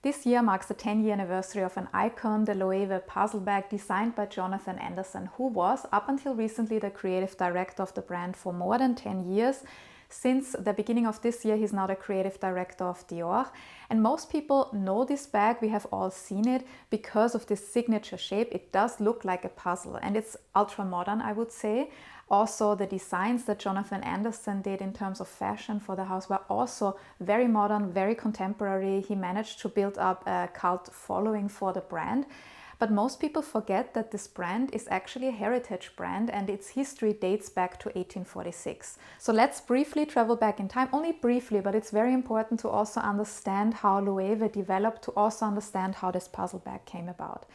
This year marks the 10-year anniversary of an icon, the Loewe Puzzle bag designed by Jonathan Anderson, who was, up until recently, the creative director of the brand for more than 10 years. Since the beginning of this year, he's now the creative director of Dior. And most people know this bag, we have all seen it, because of this signature shape. It does look like a puzzle and it's ultra modern, I would say. Also, the designs that Jonathan Anderson did in terms of fashion for the house were also very modern, very contemporary. He managed to build up a cult following for the brand. But most people forget that this brand is actually a heritage brand and its history dates back to 1846. So let's briefly travel back in time, only briefly, but it's very important to also understand how Loewe developed, to also understand how this puzzle bag came about.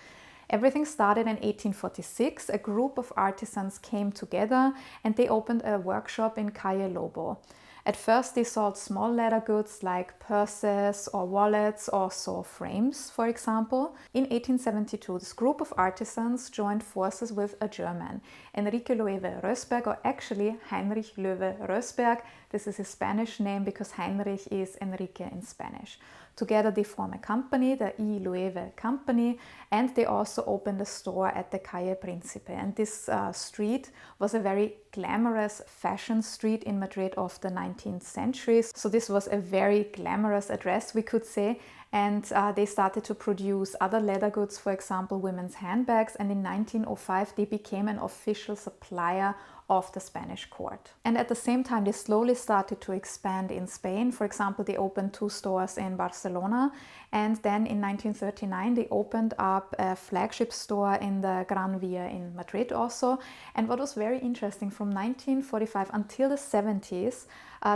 Everything started in 1846. A group of artisans came together and they opened a workshop in Calle Lobo. At first they sold small leather goods like purses or wallets, also frames, for example. In 1872, this group of artisans joined forces with a German, Enrique Loewe Rösberg, or actually Heinrich Loewe Rösberg. This is his Spanish name because Heinrich is Enrique in Spanish. Together they form a company, the I. Loewe Company, and they also opened a store at the Calle Principe. And this street was a very glamorous fashion street in Madrid of the 19th century. So this was a very glamorous address, we could say. And they started to produce other leather goods, for example, women's handbags. And in 1905, they became an official supplier of the Spanish court. And at the same time, they slowly started to expand in Spain. For example, they opened 2 stores in Barcelona. And then in 1939, they opened up a flagship store in the Gran Via in Madrid also. And what was very interesting, from 1945 until the 70s,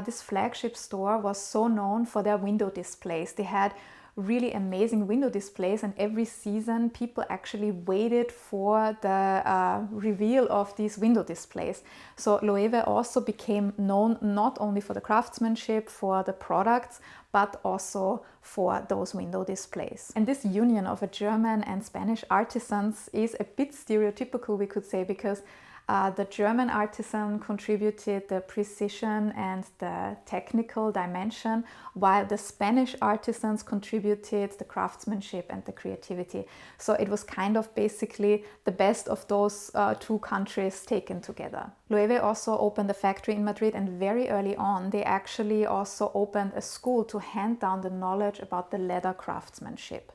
this flagship store was so known for their window displays. They had really amazing window displays, and every season people actually waited for the reveal of these window displays. So Loewe also became known not only for the craftsmanship, for the products, but also for those window displays. And this union of a German and Spanish artisans is a bit stereotypical, we could say, because the German artisan contributed the precision and the technical dimension, while the Spanish artisans contributed the craftsmanship and the creativity. So it was kind of basically the best of those 2 countries taken together. Loewe also opened a factory in Madrid, and very early on they actually also opened a school to hand down the knowledge about the leather craftsmanship.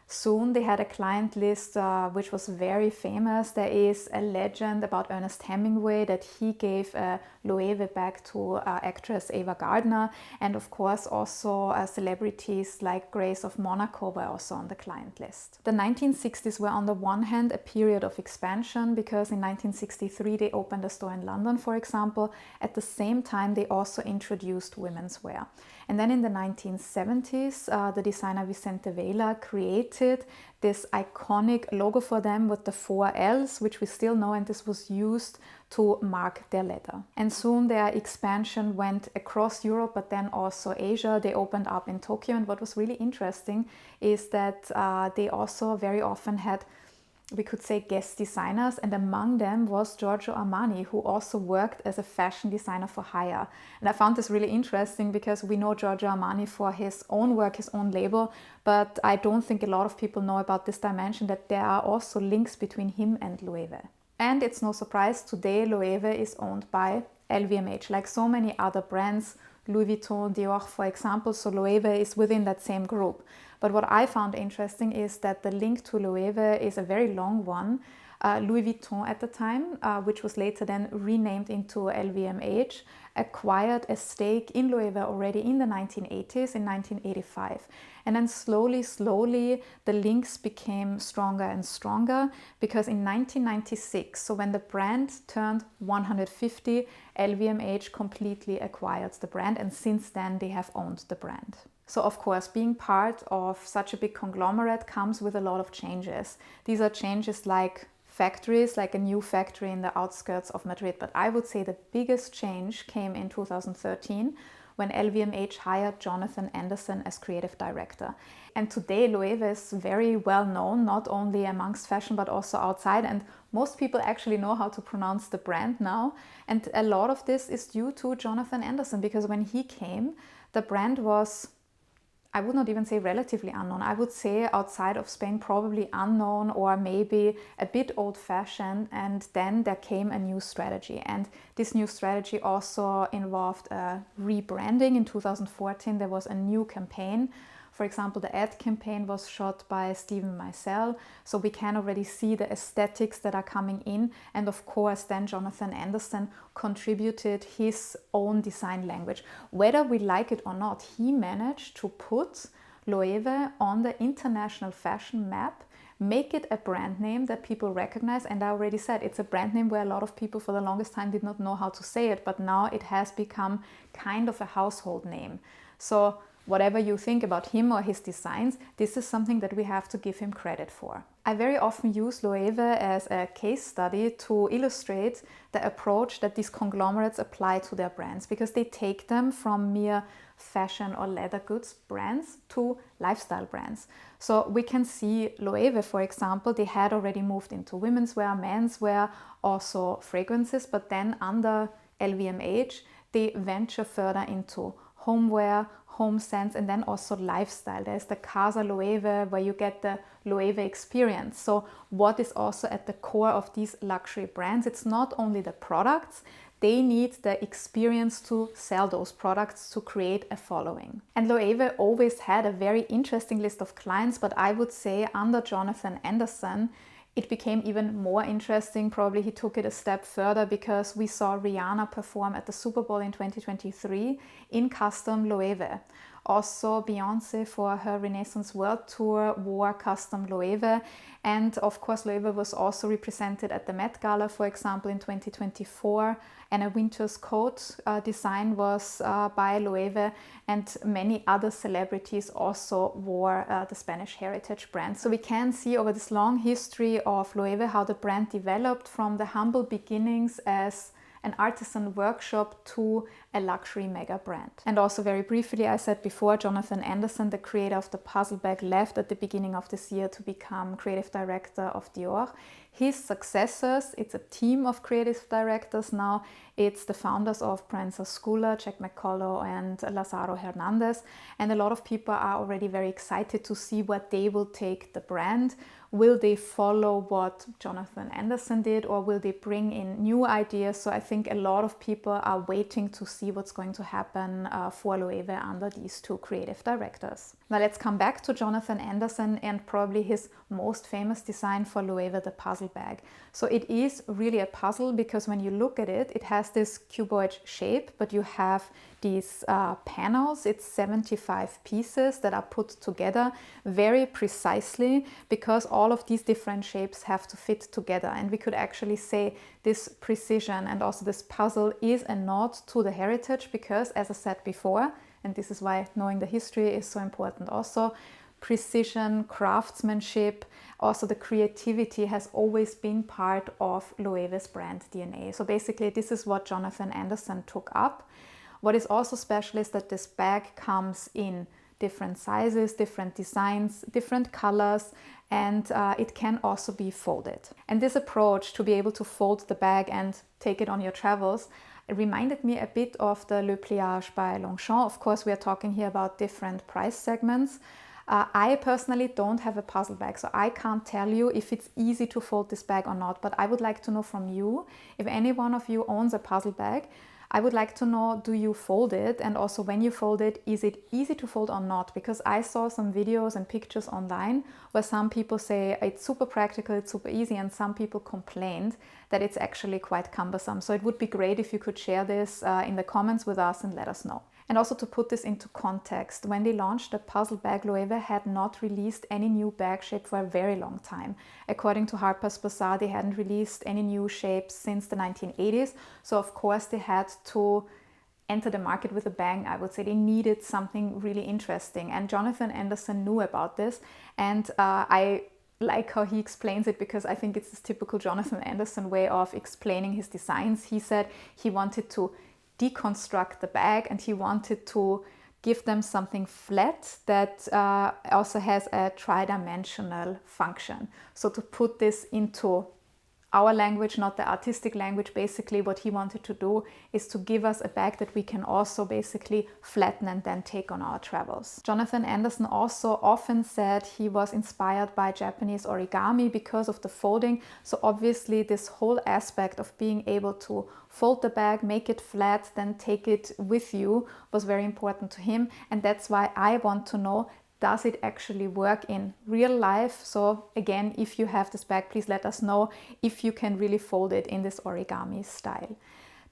Soon they had a client list which was very famous. There is a legend about Ernest Hemingway that he gave a Loewe bag to actress Ava Gardner, and of course also celebrities like Grace of Monaco were also on the client list. The 1960s were on the one hand a period of expansion, because in 1963 they opened a store in London, for example. At the same time they also introduced women's wear. And then in the 1970s, the designer Vicente Vela created this iconic logo for them with the 4 L's, which we still know, and this was used to mark their leather. And soon their expansion went across Europe, but then also Asia. They opened up in Tokyo, and what was really interesting is that they also very often had, we could say, guest designers, and among them was Giorgio Armani, who also worked as a fashion designer for hire. And I found this really interesting because we know Giorgio Armani for his own work, his own label, but I don't think a lot of people know about this dimension, that there are also links between him and Loewe. And it's no surprise, today Loewe is owned by LVMH, like so many other brands, Louis Vuitton, Dior, for example. So Loewe is within that same group. But what I found interesting is that the link to Loewe is a very long one. Louis Vuitton at the time, which was later then renamed into LVMH, acquired a stake in Loewe already in the 1980s, in 1985. And then slowly the links became stronger and stronger, because in 1996, so when the brand turned 150, LVMH completely acquired the brand, and since then they have owned the brand. So of course, being part of such a big conglomerate comes with a lot of changes. These are changes like factories, like a new factory in the outskirts of Madrid. But I would say the biggest change came in 2013, when LVMH hired Jonathan Anderson as creative director. And today Loewe is very well known, not only amongst fashion but also outside, and most people actually know how to pronounce the brand now. And a lot of this is due to Jonathan Anderson, because when he came, the brand was, I would not even say relatively unknown. I would say outside of Spain, probably unknown or maybe a bit old-fashioned. And then there came a new strategy. And this new strategy also involved a rebranding. In 2014, there was a new campaign. For example, the ad campaign was shot by Steven Meisel, so we can already see the aesthetics that are coming in. And of course, then Jonathan Anderson contributed his own design language. Whether we like it or not, he managed to put Loewe on the international fashion map, make it a brand name that people recognize. And I already said, it's a brand name where a lot of people for the longest time did not know how to say it, but now it has become kind of a household name. So whatever you think about him or his designs, this is something that we have to give him credit for. I very often use Loewe as a case study to illustrate the approach that these conglomerates apply to their brands, because they take them from mere fashion or leather goods brands to lifestyle brands. So we can see Loewe, for example, they had already moved into women's wear, menswear, also fragrances, but then under LVMH, they venture further into homeware, home sense, and then also lifestyle. There's the Casa Loewe, where you get the Loewe experience. So what is also at the core of these luxury brands? It's not only the products, they need the experience to sell those products to create a following. And Loewe always had a very interesting list of clients, but I would say under Jonathan Anderson, it became even more interesting. Probably he took it a step further, because we saw Rihanna perform at the Super Bowl in 2023 in custom Loewe. Also, Beyoncé for her Renaissance World Tour wore custom Loewe. And of course, Loewe was also represented at the Met Gala, for example, in 2024. And a winter's coat design was by Loewe, and many other celebrities also wore the Spanish heritage brand. So we can see over this long history of Loewe how the brand developed from the humble beginnings as an artisan workshop to a luxury mega brand. And also very briefly, I said before, Jonathan Anderson, the creator of the puzzle bag, left at the beginning of this year to become creative director of Dior. His successors, it's a team of creative directors now. It's the founders of Prancer Schooler, Jack McCullough and Lazaro Hernandez. And a lot of people are already very excited to see what they will take the brand. Will they follow what Jonathan Anderson did, or will they bring in new ideas? So I think a lot of people are waiting to see what's going to happen for Loewe under these two creative directors. Now let's come back to Jonathan Anderson and probably his most famous design for Loewe, the puzzle bag. So it is really a puzzle, because when you look at it, it has this cuboid shape, but you have these panels. It's 75 pieces that are put together very precisely, because all of these different shapes have to fit together. And we could actually say this precision and also this puzzle is a nod to the heritage, because as I said before, and this is why knowing the history is so important also, precision, craftsmanship, also the creativity has always been part of Loewe's brand DNA. So basically this is what Jonathan Anderson took up. What is also special is that this bag comes in different sizes, different designs, different colors, and it can also be folded. And this approach to be able to fold the bag and take it on your travels, it reminded me a bit of the Le Pliage by Longchamp. Of course, we are talking here about different price segments. I personally don't have a puzzle bag, so I can't tell you if it's easy to fold this bag or not, but I would like to know from you, if any one of you owns a puzzle bag, I would like to know, do you fold it? And also when you fold it, is it easy to fold or not? Because I saw some videos and pictures online where some people say it's super practical, it's super easy, and some people complained that it's actually quite cumbersome. So it would be great if you could share this in the comments with us and let us know. And also to put this into context, when they launched the puzzle bag, Loewe had not released any new bag shape for a very long time. According to Harper's Bazaar, they hadn't released any new shapes since the 1980s. So of course they had to enter the market with a bang. I would say they needed something really interesting. And Jonathan Anderson knew about this. And I like how he explains it, because I think it's this typical Jonathan Anderson way of explaining his designs. He said he wanted to deconstruct the bag and he wanted to give them something flat that also has a tri-dimensional function. So to put this into our language, not the artistic language. Basically what he wanted to do is to give us a bag that we can also basically flatten and then take on our travels. Jonathan Anderson also often said he was inspired by Japanese origami because of the folding. So obviously this whole aspect of being able to fold the bag, make it flat, then take it with you was very important to him. And that's why I want to know, does it actually work in real life? So again, if you have this bag, please let us know if you can really fold it in this origami style.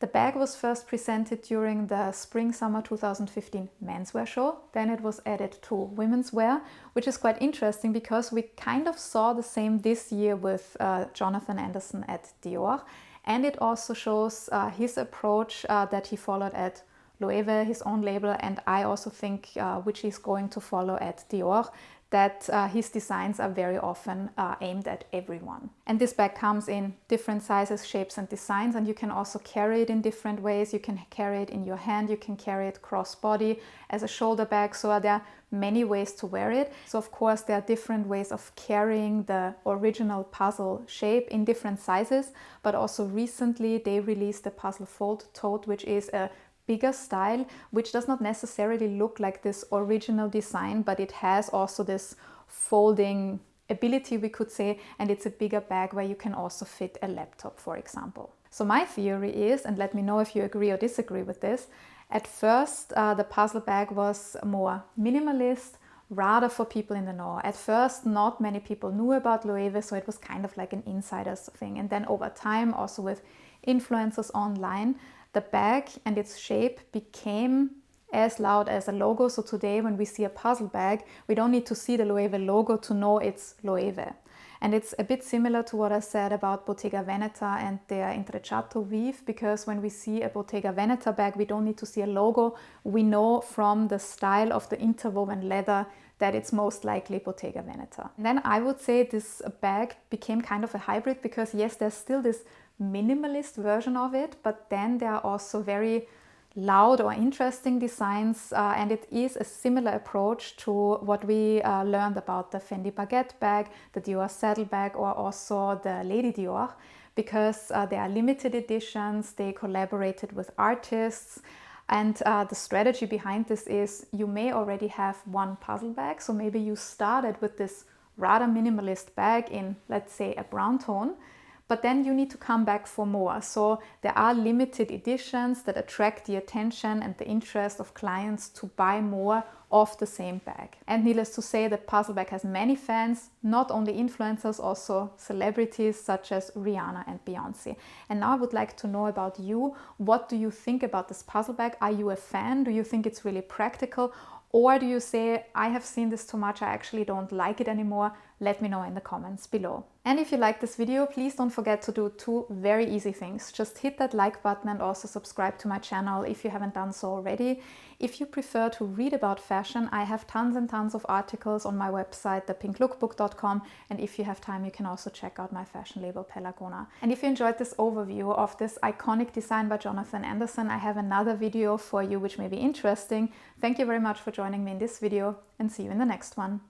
The bag was first presented during the Spring-Summer 2015 menswear show. Then it was added to women's wear, which is quite interesting because we kind of saw the same this year with Jonathan Anderson at Dior. And it also shows his approach that he followed at Loewe, his own label, and I also think which he's going to follow at Dior, that his designs are very often aimed at everyone. And this bag comes in different sizes, shapes and designs, and you can also carry it in different ways. You can carry it in your hand, you can carry it cross-body as a shoulder bag, so there are many ways to wear it. So of course there are different ways of carrying the original puzzle shape in different sizes, but also recently they released the puzzle fold tote, which is a bigger style, which does not necessarily look like this original design, but it has also this folding ability, we could say, and it's a bigger bag where you can also fit a laptop, for example. So my theory is, and let me know if you agree or disagree with this, at first the puzzle bag was more minimalist, rather for people in the know. At first not many people knew about Loewe, so it was kind of like an insider's thing. And then over time, also with influencers online, the bag and its shape became as loud as a logo. So today when we see a puzzle bag, we don't need to see the Loewe logo to know it's Loewe. And it's a bit similar to what I said about Bottega Veneta and their intrecciato weave, because when we see a Bottega Veneta bag, we don't need to see a logo. We know from the style of the interwoven leather that it's most likely Bottega Veneta. And then I would say this bag became kind of a hybrid, because yes, there's still this minimalist version of it, but then there are also very loud or interesting designs, and it is a similar approach to what we learned about the Fendi Baguette bag, the Dior saddle bag, or also the Lady Dior, because they are limited editions, they collaborated with artists. And the strategy behind this is you may already have one puzzle bag, so maybe you started with this rather minimalist bag in, let's say, a brown tone, but then you need to come back for more. So there are limited editions that attract the attention and the interest of clients to buy more of the same bag. And needless to say, the puzzle bag has many fans, not only influencers, also celebrities such as Rihanna and Beyonce. And now I would like to know about you. What do you think about this puzzle bag? Are you a fan? Do you think it's really practical? Or do you say, I have seen this too much, I actually don't like it anymore? Let me know in the comments below. And if you like this video, please don't forget to do two very easy things. Just hit that like button and also subscribe to my channel if you haven't done so already. If you prefer to read about fashion, I have tons and tons of articles on my website, thepinklookbook.com. And if you have time, you can also check out my fashion label, Pelagona. And if you enjoyed this overview of this iconic design by Jonathan Anderson, I have another video for you which may be interesting. Thank you very much for joining me in this video, and see you in the next one.